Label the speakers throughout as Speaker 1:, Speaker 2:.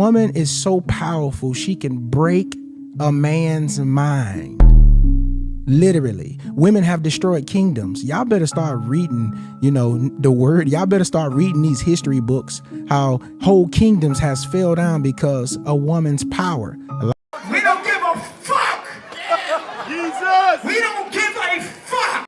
Speaker 1: Woman is so powerful, she can break a man's mind. Literally. Women have destroyed kingdoms. Y'all better start reading, the word. Y'all better start reading these history books, how whole kingdoms has fell down because a woman's power.
Speaker 2: We don't give a fuck! Jesus! We don't give a fuck!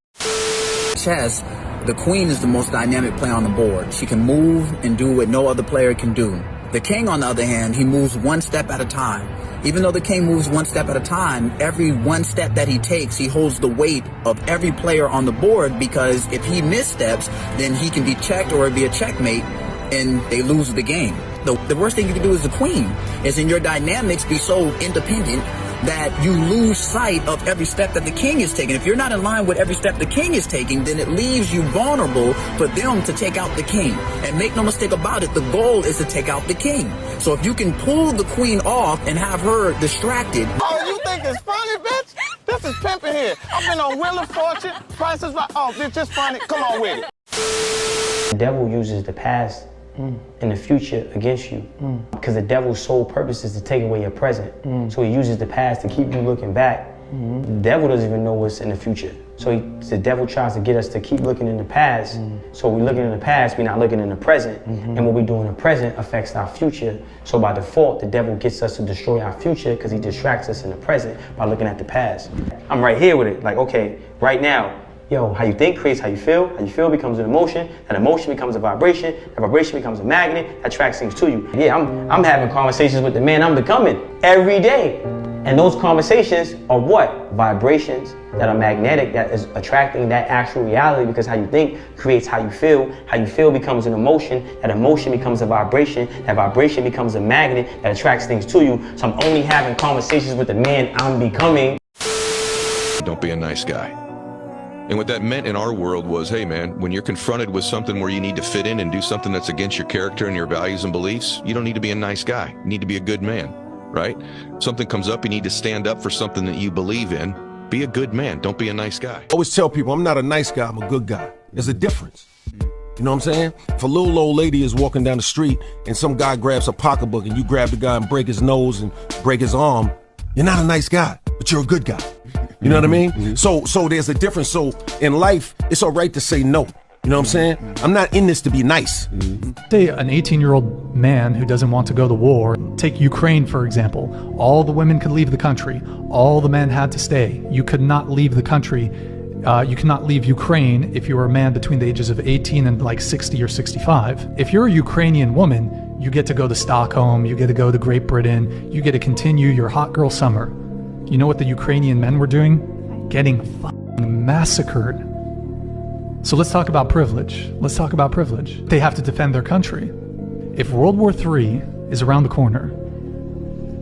Speaker 3: Chess, the queen is the most dynamic player on the board. She can move and do what no other player can do. The king, on the other hand, he moves one step at a time. Even though the king moves one step at a time, every one step that he takes, he holds the weight of every player on the board, because if he missteps, then he can be checked or it'd be a checkmate and they lose the game. The worst thing you can do as a queen is in your dynamics be so independent that you lose sight of every step that the king is taking. If you're not in line with every step the king is taking, then it leaves you vulnerable for them to take out the king. And make no mistake about it, the goal is to take out the king. So if you can pull the queen off and have her distracted.
Speaker 4: Oh, you think it's funny, bitch? This is pimping here. I've been on Wheel of Fortune, Price is Right. Oh, it's just funny. Come on with it.
Speaker 5: The devil uses the past and the future against you, because the devil's sole purpose is to take away your present. So he uses the past to keep you looking back. The devil doesn't even know what's in the future. So the devil tries to get us to keep looking in the past. So we're looking in the past, we're not looking in the present. And what we do in the present affects our future. So by default, the devil gets us to destroy our future because he distracts us in the present by looking at the past. I'm right here with it, like, okay, right now, yo, how you think creates how you feel becomes an emotion, that emotion becomes a vibration, that vibration becomes a magnet, that attracts things to you. Yeah, I'm having conversations with the man I'm becoming every day. And those conversations are what? Vibrations that are magnetic, that is attracting that actual reality, because how you think creates how you feel becomes an emotion, that emotion becomes a vibration, that vibration becomes a magnet that attracts things to you. So I'm only having conversations with the man I'm becoming.
Speaker 6: Don't be a nice guy. And what that meant in our world was, hey man, when you're confronted with something where you need to fit in and do something that's against your character and your values and beliefs, you don't need to be a nice guy. You need to be a good man, right? Something comes up, you need to stand up for something that you believe in. Be a good man. Don't be a nice guy.
Speaker 7: I always tell people, I'm not a nice guy, I'm a good guy. There's a difference. You know what I'm saying? If a little old lady is walking down the street and some guy grabs a pocketbook and you grab the guy and break his nose and break his arm, you're not a nice guy, but you're a good guy. You know what I mean? So there's a difference. So in life, it's all right to say no. You know what I'm saying? I'm not in this to be nice.
Speaker 8: Say an 18-year-old man who doesn't want to go to war, take Ukraine for example, all the women could leave the country, all the men had to stay. You could not leave the country, you cannot leave Ukraine if you were a man between the ages of 18 and like 60 or 65. If you're a Ukrainian woman, you get to go to Stockholm, you get to go to Great Britain, you get to continue your hot girl summer. You know what the Ukrainian men were doing? Getting fucking massacred. So let's talk about privilege. Let's talk about privilege. They have to defend their country. If World War III is around the corner,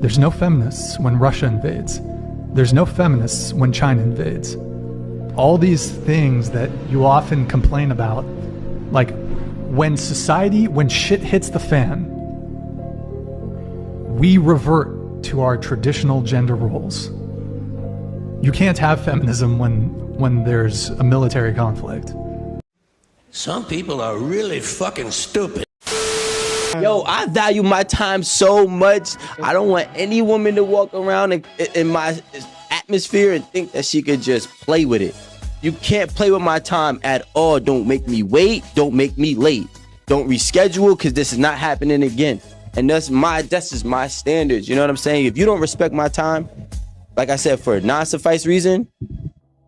Speaker 8: there's no feminists when Russia invades. There's no feminists when China invades. All these things that you often complain about, like when shit hits the fan, we revert to our traditional gender roles. You can't have feminism when there's a military conflict.
Speaker 9: Some people are really fucking stupid.
Speaker 10: Yo, I value my time so much. I don't want any woman to walk around in my atmosphere and think that she could just play with it. You can't play with my time at all. Don't make me wait. Don't make me late. Don't reschedule, because this is not happening again. And that's just my standards. You know what I'm saying? If you don't respect my time, like I said, for a non-suffice reason,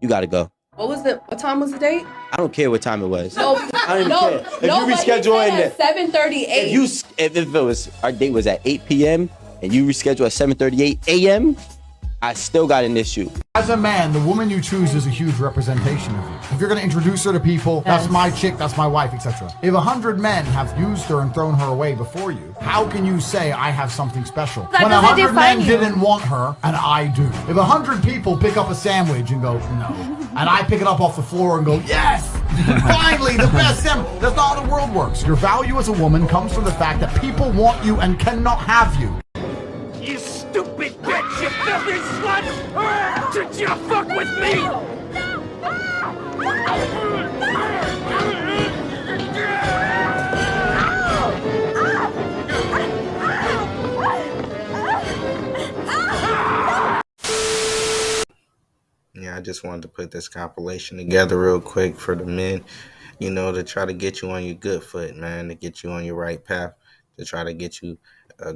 Speaker 10: you gotta go.
Speaker 11: What time was the date?
Speaker 10: I don't care what time it was.
Speaker 11: No,
Speaker 10: I don't even care. If you reschedule at
Speaker 11: 7:38.
Speaker 10: If it was, our date was at 8 p.m. and you reschedule at 7:38 a.m., I still got an issue.
Speaker 12: As a man, the woman you choose is a huge representation of you. If you're gonna introduce her to people, that's my chick, that's my wife, etc. If 100 men have used her and thrown her away before you, how can you say I have something special?
Speaker 11: That
Speaker 12: when
Speaker 11: doesn't
Speaker 12: 100 men
Speaker 11: define you.
Speaker 12: didn't want her and I do. If 100 people pick up a sandwich and go, no, and I pick it up off the floor and go, yes, finally, the best sandwich. That's not how the world works. Your value as a woman comes from the fact that people want you and cannot have you.
Speaker 2: You stupid bitch, you filthy slut! Did you fuck with me?
Speaker 13: just wanted to put this compilation together real quick for the men, to try to get you on your good foot, man, to get you on your right path, to try to get you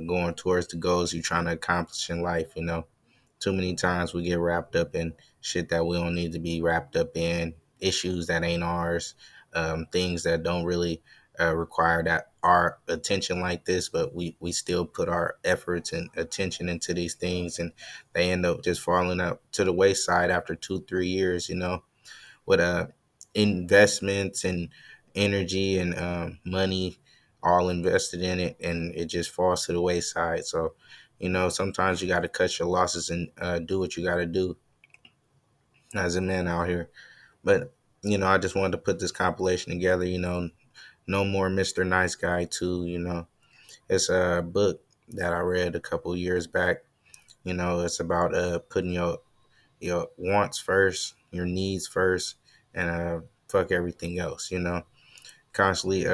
Speaker 13: going towards the goals you're trying to accomplish in life. Too many times we get wrapped up in shit that we don't need to be wrapped up in, issues that ain't ours, things that don't really require that our attention like this, but we still put our efforts and attention into these things, and they end up just falling up to the wayside after 2-3 years, with investments and energy and money all invested in it, and it just falls to the wayside. So, sometimes you got to cut your losses and do what you got to do as a man out here. But, I just wanted to put this compilation together, No More Mr. Nice Guy 2, It's a book that I read a couple years back. It's about putting your wants first, your needs first, and fuck everything else, Constantly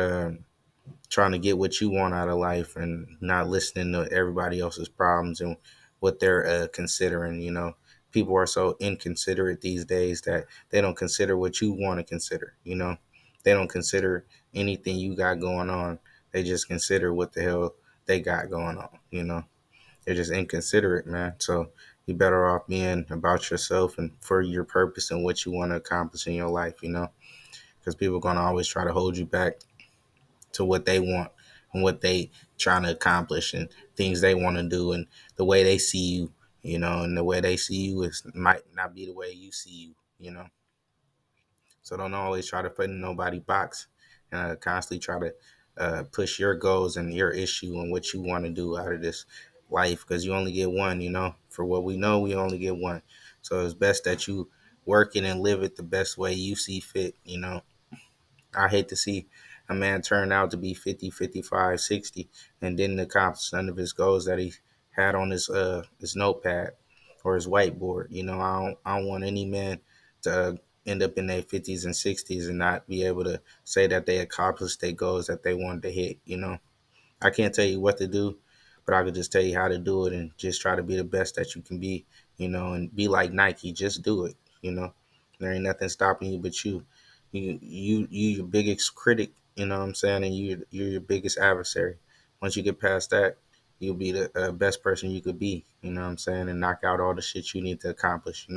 Speaker 13: trying to get what you want out of life and not listening to everybody else's problems and what they're considering. People are so inconsiderate these days that they don't consider what you want to consider. They don't consider anything you got going on. They just consider what the hell they got going on. They're just inconsiderate, man. So you're better off being about yourself and for your purpose and what you want to accomplish in your life, because people are going to always try to hold you back to what they want and what they trying to accomplish and things they want to do and the way they see you, and the way they see you might not be the way you see you. So don't always try to fit in nobody's box, and constantly try to push your goals and your issue and what you want to do out of this life, because you only get one. For what we know, we only get one. So it's best that you work it and live it the best way you see fit. I hate to see a man turn out to be 50, 55, 60 and didn't accomplish none of his goals that he had on his notepad or his whiteboard. I don't want any man to end up in their 50s and 60s and not be able to say that they accomplished their goals that they wanted to hit. I can't tell you what to do, but I could just tell you how to do it and just try to be the best that you can be, and be like Nike. Just do it. There ain't nothing stopping you but you. You your biggest critic, you know what I'm saying, and you're your biggest adversary. Once you get past that, you'll be the best person you could be, you know what I'm saying, and knock out all the shit you need to accomplish.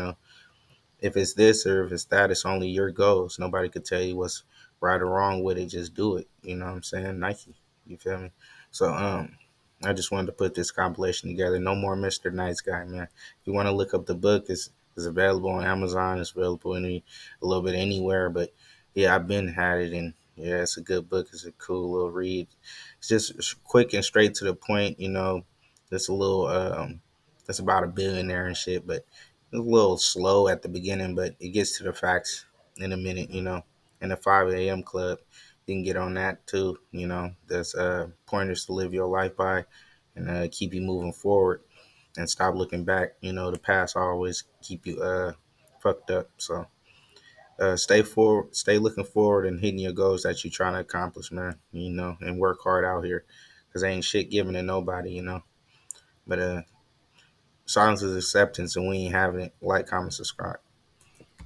Speaker 13: If it's this or if it's that, it's only your goals. Nobody could tell you what's right or wrong with it. Just do it. You know what I'm saying? Nike. You feel me? So I just wanted to put this compilation together. No More Mr. Nice Guy, man. If you want to look up the book, it's available on Amazon. It's available a little bit anywhere. But yeah, I've been had it, and yeah, it's a good book. It's a cool little read. It's just quick and straight to the point. It's a little it's about a billionaire and shit, but it's a little slow at the beginning, but it gets to the facts in a minute. And the 5 a.m. club, you can get on that too. There's pointers to live your life by and keep you moving forward and stop looking back. The past always keep you fucked up. So stay forward, stay looking forward and hitting your goals that you're trying to accomplish, man. And work hard out here, because ain't shit given to nobody. But silence is acceptance, and we ain't having it. Like, comment, subscribe.